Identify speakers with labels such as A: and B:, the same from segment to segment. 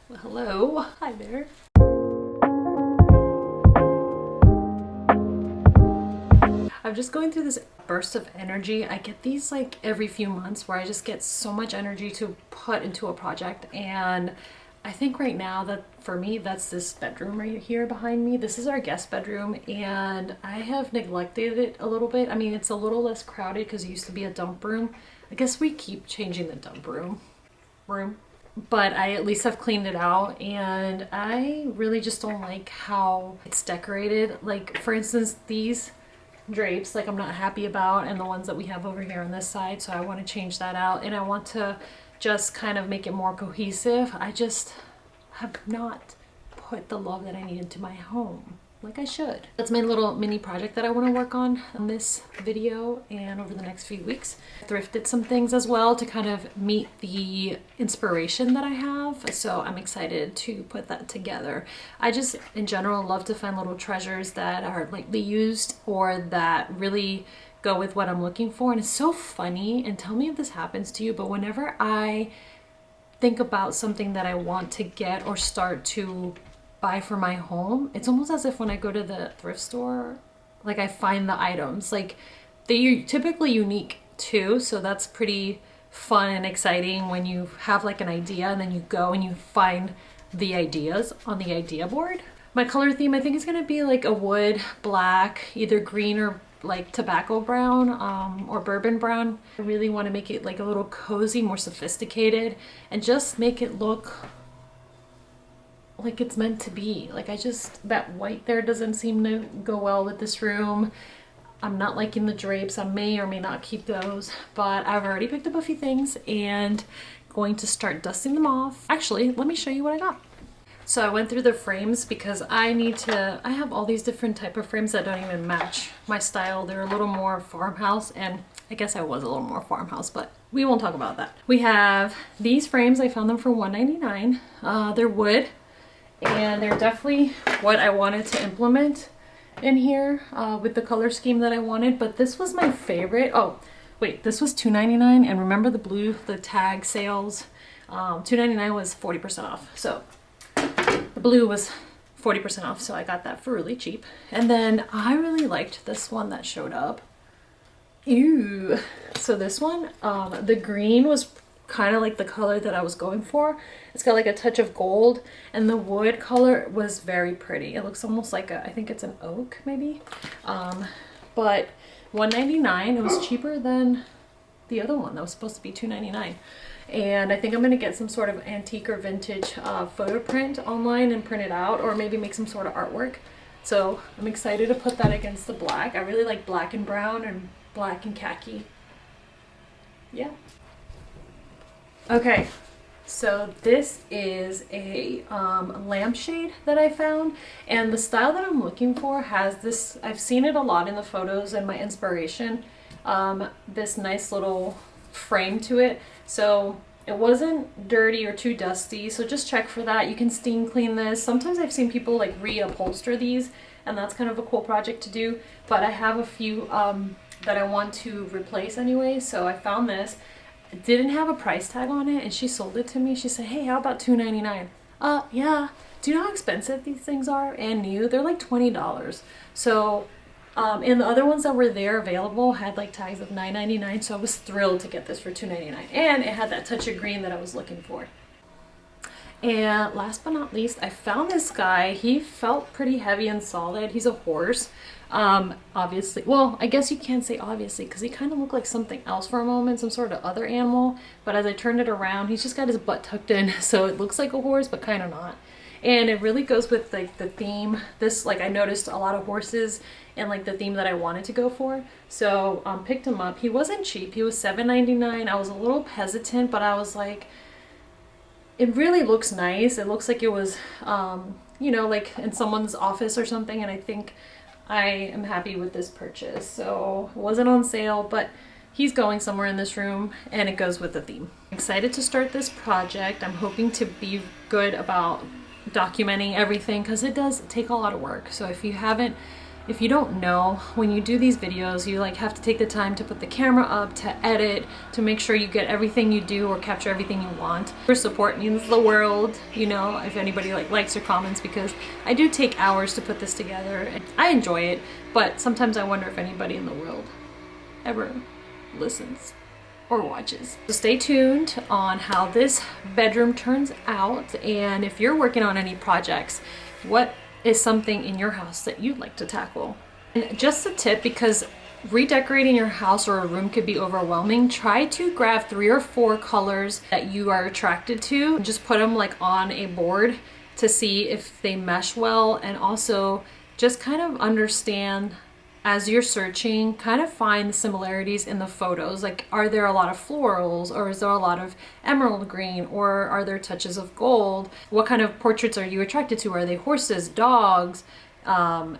A: Well, hello. Hi there. I'm just going through this burst of energy. I get these like every few months where I just get so much energy to put into a project, and I think right now that for me that's this bedroom right here behind me. This is our guest bedroom and I have neglected it a little bit. I mean, it's a little less crowded because it used to be a dump room. I guess we keep changing the dump room. But I at least have cleaned it out, and I really just don't like how it's decorated. Like, for instance, these drapes, like, I'm not happy about, and the ones that we have over here on this side, so I want to change that out, and I want to just kind of make it more cohesive. I just have not put the love that I need into my home like I should. That's my little mini project that I want to work on this video and over the next few weeks. I thrifted some things as well to kind of meet the inspiration that I have, so I'm excited to put that together. I just in general love to find little treasures that are lightly used or that really go with what I'm looking for. And it's so funny, and tell me if this happens to you, but whenever I think about something that I want to get or start to buy for my home, it's almost as if when I go to the thrift store, like I find the items, like they're typically unique too, so that's pretty fun and exciting when you have like an idea and then you go and you find the ideas on the idea board. My color theme I think is going to be like a wood black, either green or like tobacco brown or bourbon brown. I really want to make it like a little cozy, more sophisticated, and just make it look like it's meant to be. Like, I just, that white there doesn't seem to go well with this room. I'm not liking the drapes. I may or may not keep those, but I've already picked up a few things and going to start dusting them off. Actually, let me show you what I got. So I went through the frames because I have all these different type of frames that don't even match my style. They're a little more farmhouse, and I guess I was a little more farmhouse, but we won't talk about that. We have these frames. I found them for $1.99. They're wood, and they're definitely what I wanted to implement in here with the color scheme that I wanted. But this was my favorite. Oh wait, this was $2.99, and remember the blue, the tag sales, $2.99 was 40% off. So the blue was 40% off, so I got that for really cheap. And then I really liked this one that showed up. Ew. So this one, the green was kind of like the color that I was going for. It's got like a touch of gold, and the wood color was very pretty. It looks almost like I think it's an oak maybe. But $1.99, it was cheaper than the other one that was supposed to be $2.99. And I think I'm gonna get some sort of antique or vintage photo print online and print it out, or maybe make some sort of artwork. So I'm excited to put that against the black. I really like black and brown and black and khaki. Yeah. Okay, so this is a lampshade that I found, and the style that I'm looking for has this, I've seen it a lot in the photos and my inspiration, this nice little frame to it. So it wasn't dirty or too dusty, so just check for that. You can steam clean this. Sometimes I've seen people like reupholster these, and that's kind of a cool project to do, but I have a few that I want to replace anyway, so I found this. It didn't have a price tag on it, and she sold it to me. She said, hey, how about $2.99? Yeah. Do you know how expensive these things are? And new, they're like $20. So and the other ones that were there available had like tags of $9.99, so I was thrilled to get this for $2.99, and it had that touch of green that I was looking for. And last but not least, I found this guy. He felt pretty heavy and solid. He's a horse. Obviously, well, I guess you can't say obviously, because he kind of looked like something else for a moment, some sort of other animal, but as I turned it around, he's just got his butt tucked in, so it looks like a horse, but kind of not. And it really goes with like the theme. This, like, I noticed a lot of horses and like the theme that I wanted to go for, so picked him up. He wasn't cheap. He was $7.99. I was a little hesitant, but I was like, it really looks nice. It looks like it was you know, like in someone's office or something, and I think I am happy with this purchase. So it wasn't on sale, but he's going somewhere in this room, and it goes with the theme. I'm excited to start this project. I'm hoping to be good about documenting everything, because it does take a lot of work. So if you haven't If you don't know, when you do these videos, you like have to take the time to put the camera up, to edit, to make sure you get everything you do or capture everything you want. Your support means the world, you know, if anybody like likes or comments, because I do take hours to put this together. I enjoy it, but sometimes I wonder if anybody in the world ever listens or watches. So stay tuned on how this bedroom turns out, and if you're working on any projects, what is something in your house that you'd like to tackle? And just a tip, because redecorating your house or a room could be overwhelming, try to grab 3 or 4 colors that you are attracted to and just put them like on a board to see if they mesh well, and also just kind of understand as you're searching, kind of find the similarities in the photos. Like, are there a lot of florals, or is there a lot of emerald green, or are there touches of gold? What kind of portraits are you attracted to? Are they horses, dogs,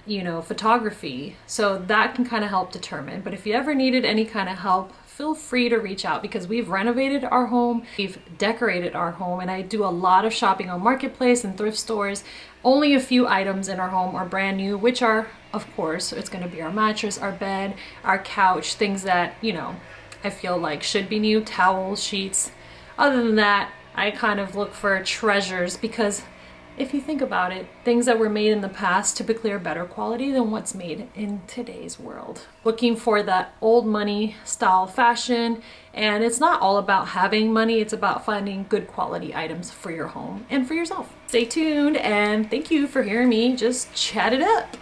A: you know, photography? So that can kind of help determine. But if you ever needed any kind of help, feel free to reach out, because we've renovated our home, we've decorated our home, and I do a lot of shopping on Marketplace and thrift stores. Only a few items in our home are brand new, which are, of course, it's going to be our mattress, our bed, our couch, things that, you know, I feel like should be new, towels, sheets. Other than that, I kind of look for treasures, because if you think about it, things that were made in the past typically are better quality than what's made in today's world. Looking for that old money style fashion, and it's not all about having money, it's about finding good quality items for your home and for yourself. Stay tuned, and thank you for hearing me just chat it up.